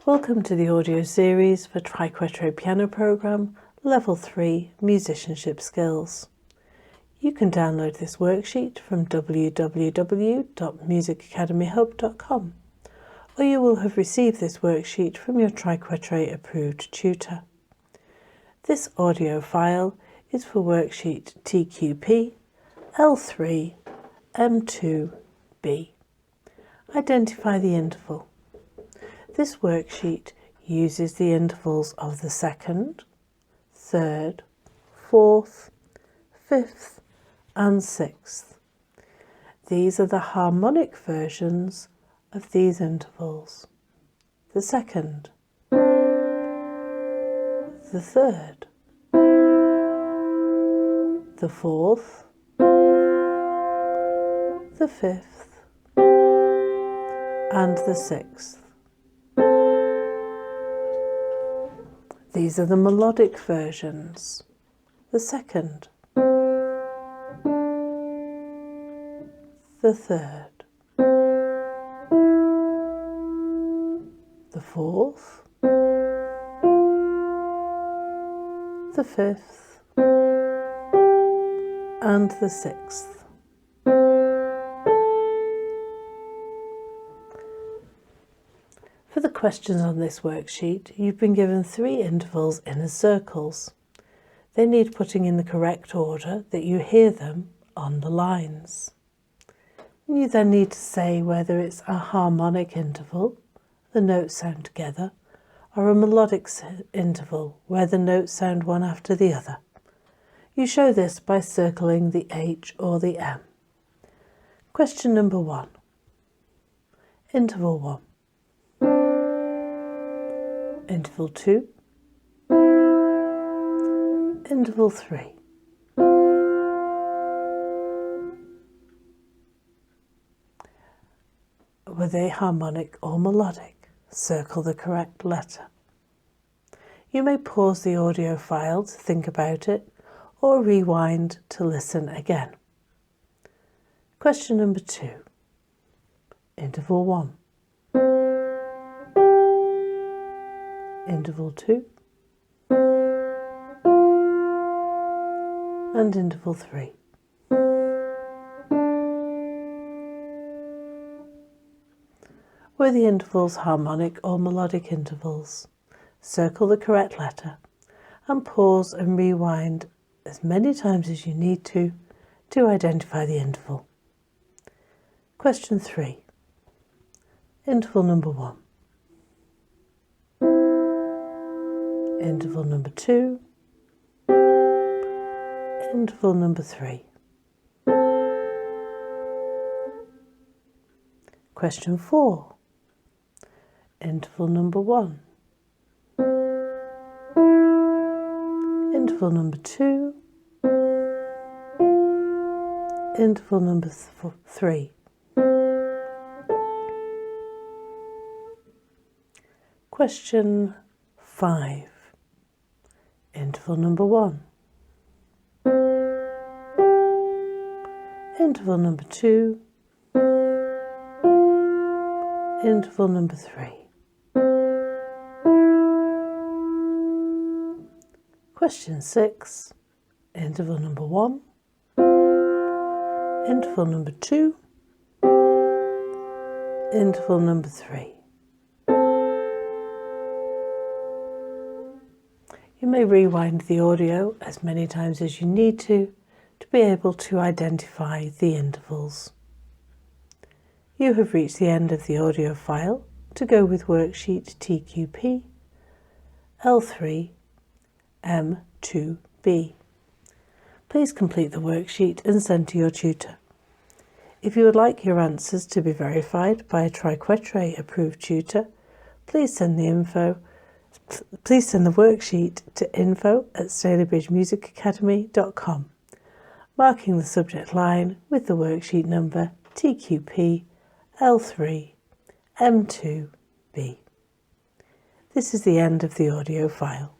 Welcome to the audio series for Triquetra Piano Programme Level 3 Musicianship Skills. You can download this worksheet from www.musicacademyhub.com, or you will have received this worksheet from your Triquetra approved tutor. This audio file is for worksheet TQP L3 M2B. Identify the interval. This worksheet uses the intervals of the second, third, fourth, fifth and sixth. These are the harmonic versions of these intervals. The second, the third, the fourth, the fifth and the sixth. These are the melodic versions. The second, the third, the fourth, the fifth and the sixth. For the questions on this worksheet, you've been given 3 intervals in as circles. They need putting in the correct order that you hear them on the lines. You then need to say whether it's a harmonic interval, the notes sound together, or a melodic interval where the notes sound one after the other. You show this by circling the H or the M. Question number 1. Interval 1. Interval 2, interval 3. Were they harmonic or melodic? Circle the correct letter. You may pause the audio file to think about it or rewind to listen again. Question number 2. Interval 1. Interval 2 and interval 3. Were the intervals harmonic or melodic intervals? Circle the correct letter and pause and rewind as many times as you need to identify the interval. Question 3. Interval number 1. Interval number 2, interval number 3. Question 4. Interval number 1. Interval number 2, interval number 3. Question 5. Interval number 1, interval number 2, interval number 3. Question 6. Interval number 1, interval number 2, interval number 3. You may rewind the audio as many times as you need to be able to identify the intervals. You have reached the end of the audio file to go with worksheet TQP L3 M2B. Please complete the worksheet and send to your tutor. If you would like your answers to be verified by a Triquetra approved tutor, please send the worksheet to info@stalybridgemusicacademy.com, marking the subject line with the worksheet number TQP L3 M2B. This is the end of the audio file.